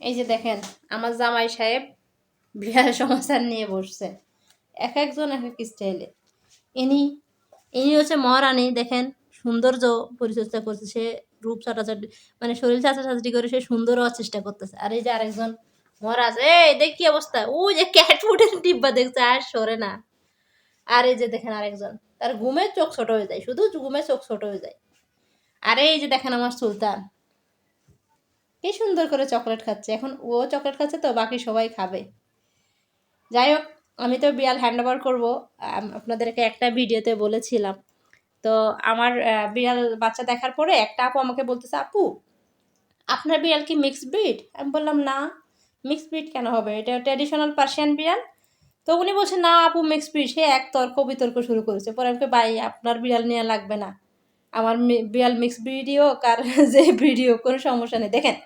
এই যে দেখেন আমার জামাই সাহেব বিড়াল সমাচার নিয়ে বসছে, এক একজন এক এক স্টাইলে। ইনি ইনি হচ্ছে মহারানী। দেখেন সৌন্দর্য পরিচর্যা করছে সে, রূপ চাটাচাটি মানে শরীর চাটাচাটি করে সে সুন্দর হওয়ার চেষ্টা করতেছে। আর এই যে আরেকজন মহারাজ, এই দেখ কি অবস্থা, ও যে ক্যাট ফুডের ডিব্বা দেখছে আর সরে না। আর এই যে দেখেন আরেকজন, তার ঘুমে চোখ ছোট হয়ে যায়, শুধু ঘুমে চোখ ছোট হয়ে যায়। আর এই যে দেখেন আমার সুলতান কি সুন্দর করে চকলেট খাচ্ছে। এখন ও চকলেট খাচ্ছে তো বাকি সবাই খাবে। যাই হোক, আমি তো বিড়াল হ্যান্ড ওভার করবো, আপনাদেরকে একটা ভিডিওতে বলেছিলাম। তো আমার বিড়াল বাচ্চা দেখার পরে একটা আপু আমাকে বলতেছে, আপু আপনার বিড়াল কি মিক্সড ব্রিড? আমি বললাম না, মিক্সড ব্রিড কেন হবে, এটা ট্র্যাডিশনাল পার্সিয়ান বিড়াল। তো উনি বলছে না আপু মিক্সড ব্রিড। সে এক তর্ক বিতর্ক শুরু করেছে। পরে আমাকে ভাই আপনার বিড়াল নিয়ে লাগবে না, আমার বিড়াল মিক্সড ব্রিডই হোক আর যে ব্রিডই হোক, কোনো সমস্যা নেই। দেখেন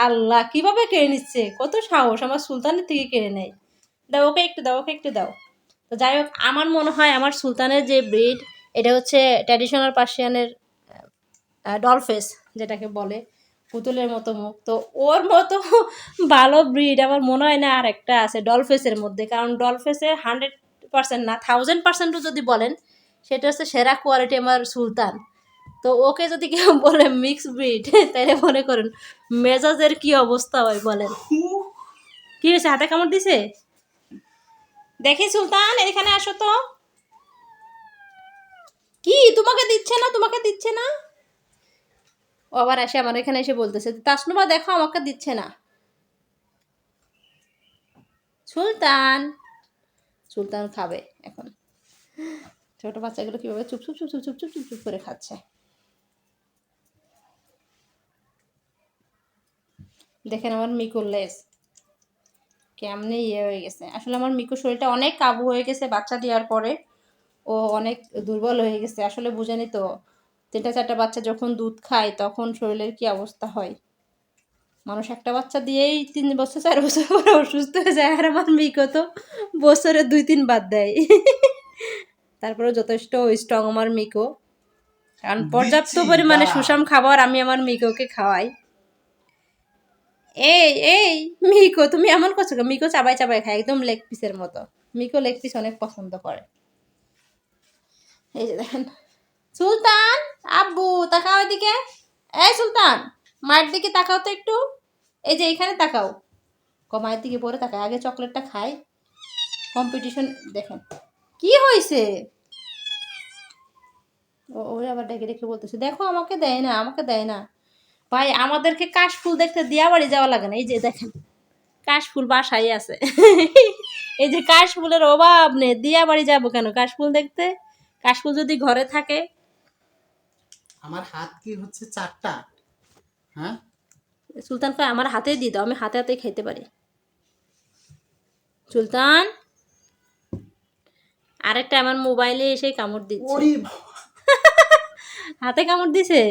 আল্লাহ কিভাবে কেড়ে নিচ্ছে, কত সাহস, আমার সুলতানের থেকে কেড়ে নেয়। দাও ওকে একটু দাও, ওকে একটু দাও। তো যাই হোক, আমার মনে হয় আমার সুলতানের যে ব্রিড, এটা হচ্ছে ট্র্যাডিশনাল পার্সিয়ানের ডলফেস, যেটাকে বলে পুতুলের মতো মুখ। তো ওর মতো ভালো ব্রিড আমার মনে হয় না আর একটা আছে ডলফেসের মধ্যে। কারণ ডলফেসের 100% না 1000%ও যদি বলেন, সেটা হচ্ছে সেরা কোয়ালিটি আমার সুলতান। তো ওকে যদি কেউ বলে মিক্স ব্রিড, তাহলে মনে করেন মেজাজের কি অবস্থা হয় বলেন। কি হয়েছে, হাতে কামড় দিছে? দেখি সুলতান এখানে আসো তো। কি তোমাকে দিচ্ছে না, তোমাকে দিচ্ছে না? ও আবার এসে আমার এখানে এসে বলতেছে, তাসনুমা দেখো আমাকে দিচ্ছে না। সুলতান, সুলতান খাবে এখন। ছোট বাচ্চাগুলো কিভাবে চুপ চুপ চুপ চুপ চুপ চুপ চুপ চুপ করে খাচ্ছে। দেখেন আমার মিকুর লেজ কেমনে ইয়ে হয়ে গেছে। আসলে আমার মিকুর শরীরটা অনেক কাবু হয়ে গেছে বাচ্চা দেওয়ার পরে, ও অনেক দুর্বল হয়ে গেছে। আসলে বুঝেনি তো, 3টা 4টা বাচ্চা যখন দুধ খায় তখন শরীরের কি অবস্থা হয়। মানুষ একটা বাচ্চা দিয়েই 3 বছর 4 বছর পরে অসুস্থ হয়ে যায়, আর আমার মিকো তো বছরে 2-3 বাদ দেয়। তারপরে যথেষ্ট স্ট্রং আমার মিকো, কারণ পর্যাপ্ত পরিমাণে সুষম খাবার আমি আমার মিকোকে খাওয়াই। এই এই মিকো তুমি এমন করছো, মিকো চাবাই চাবাই খায় একদম লেগ পিসের মতো। মিকো লেগ পিস অনেক পছন্দ করে। এই যে দেখেন সুলতান, আব্বু তাকাও এদিকে। এই সুলতান, মায়ের দিকে তাকাও তো একটু। এই যে এখানে তাকাও। মায়ের দিকে পরে তাকায়, আগে চকলেটটা খাই। কম্পিটিশন দেখেন কি হয়েছে। ওই আবার ডেকে ডেকে বলতেছে দেখো আমাকে দেয় না, আমাকে দেয় না। ভাই আমাদেরকে কাশফুল দেখতে দিয়া বাড়ি যাওয়া লাগে না। এই যে দেখেন কাশফুল বাসায় আছে। এই যে কাশফুলের অভাব নেই, দিয়া বাড়ি যাবো কেন কাশফুল দেখতে? কাশফুল যদি ঘরে থাকে। আমার হাত কি হচ্ছে 4টা? হ্যাঁ সুলতান কয় আমার হাতে দিয়ে দাও, আমি হাতে হাতে খাইতে পারি। সুলতান আরেকটা আমার মোবাইলে এসে কামড় দিচ্ছে। ওরে হাতে কামড় দিছে।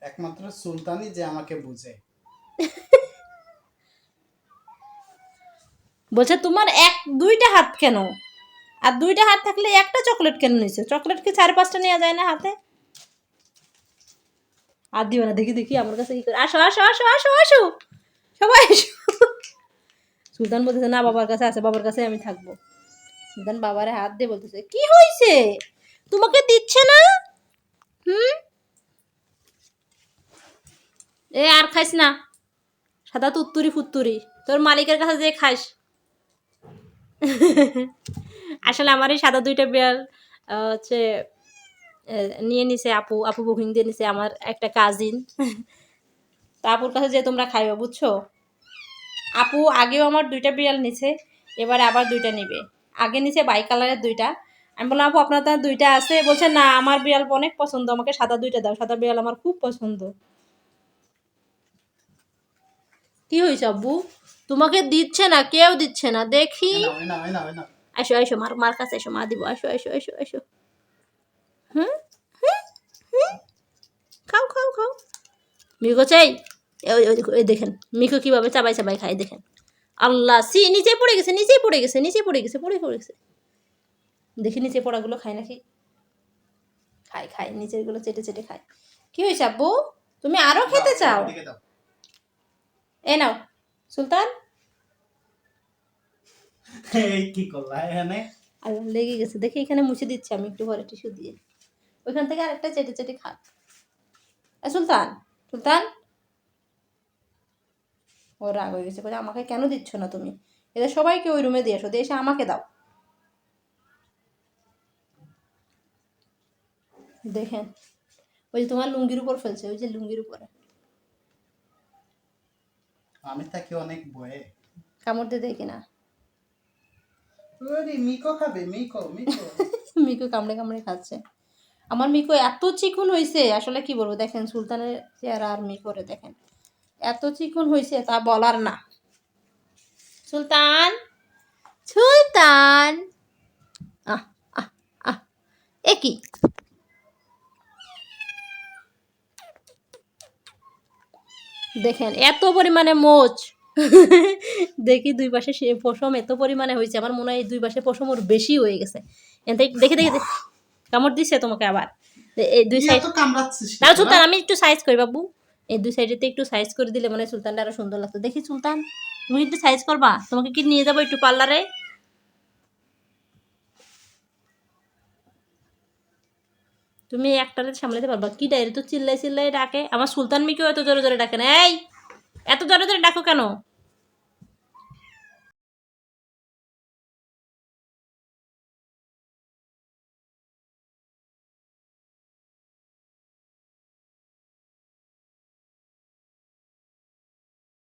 একমাত্র সুলতানই যে আমাকে বুঝে। বলছে তোমার 2টা হাত কেন, আর 2টা হাত থাকলে একটা চকলেট কেন নিয়েছো? চকলেট কি 4-5টা নেওয়া যায় না হাতে? আর দিও না, দেখি দেখি আমার কাছে কি করে। আসো আসো আসো আসো আসো সবাই এসো। সুলতান বলতেছে না বাবার কাছে আছে, বাবার কাছে আমি থাকবো। সুলতান বাবারে হাত দিয়ে বলতেছে কি হয়েছে, তোমাকে দিচ্ছে না? হুম, এ আর খাইস না, সাদা তুত্তুরি ফুত্তুরি, তোর মালিকের কাছে যে খাইস। আসলে আমার এই সাদা 2টা বিড়াল হচ্ছে নিয়ে নিছে আপু, আপু বুকিং দিয়ে নিছে আমার একটা কাজিন। তা আপুর কাছে যে তোমরা খাইবে বুঝছো। আপু আগেও আমার 2টা বিড়াল নিছে, এবারে আবার 2টা নিবে। আগে নিচে বাই কালারের 2টা। আমি বললাম আপু আপনার তো 2টা আছে? বলছে না আমার বিড়াল অনেক পছন্দ, আমাকে সাদা 2টা দাও, সাদা বিড়াল আমার খুব পছন্দ। কি হয়েছে আব্বু, তোমাকে দিচ্ছে না, কেউ দিচ্ছে না দেখি। এ নাও এ নাও এ নাও এ নাও। আসো আসো মার মার কাছে এসো, মা দিব, আসো আসো আসো আসো। হুম হুম হুম, খাও খাও খাও। মিকো চাই, ওই দেখেন মিকো কিভাবে চাবাই চাবাই খায় দেখেন। আল্লাহ সি নিচে পড়ে গেছে, নিচেই পড়ে গেছে, নিচে পড়ে গেছে, পড়ে গেছে। দেখি নিচে পড়াগুলো খায় নাকি। খায় খায়, নিচেরগুলো চেটে চেটে খায়। কি হয়েছে আব্বু? তুমি আরো খেতে চাও? এদিকে দাও। এ নাও সুলতান। এই কি করলা এখানে? আল্লাহ লেগে গেছে, দেখি এখানে মুছে দিচ্ছি আমি একটু পরে টিস্যু দিয়ে। ওইখান থেকে আরেকটা চেটে চেটে খাক। সুলতান, সুলতান। ও রাগ হয়ে গেছে, বলে আমাকে কেন দিচ্ছ না তুমি? এদের সবাইকে ওই রুমে দিয়ে এসো, দিয়ে এসে আমাকে দাও। দেখেন ওই যে তোমার লুঙ্গির উপর ফেলছে, ওই যে লুঙ্গির উপরে। আমি থাকি অনেক ভয়ে। কামড় দিয়ে দেয় কিনা? ওরে মিকো খাবে, মিকো মিকো। মিকু কামড়ে কামড়ে খাচ্ছে। আমার মিকু এত চিকন হয়েছে, আসলে কি বলবো, দেখেন সুলতানের চেহারা আর মিকোরে দেখেন, এত চিকন হয়েছে তা বলার না। সুলতান, সুলতান, আহ আহ আহ, এ কি? দেখেন এত পরিমাণে মোচ। দেখি দুই পাশে সে পশম এত পরিমাণে হয়েছে, আমার মনে হয় এই দুই পাশে পশম ওর বেশি হয়ে গেছে। দেখে দেখে দেখে কামড় দিচ্ছে তোমাকে আবার। এই দুই তুই সাইড এত কামড়াচ্ছিস তাও কেন? সুলতান, আমি একটু সাইজ করি বাবু। এই দুই সাইডেতে একটু সাইজ করে দিলে মানে সুলতানটা আরো সুন্দর লাগতো। দেখি সুলতান, তুমি একটু সাইজ করবা? তোমাকে কি নিয়ে যাবো একটু পার্লারে? তুমি একটারে সামলাতে পারবা কি? ডায়েরি তো চিল্লাই চিল্লাই ডাকে। আমার সুলতান মিকেও এত জোরে জোরে ডাকে না। এই এত জোরে জোরে ডাকো কেন?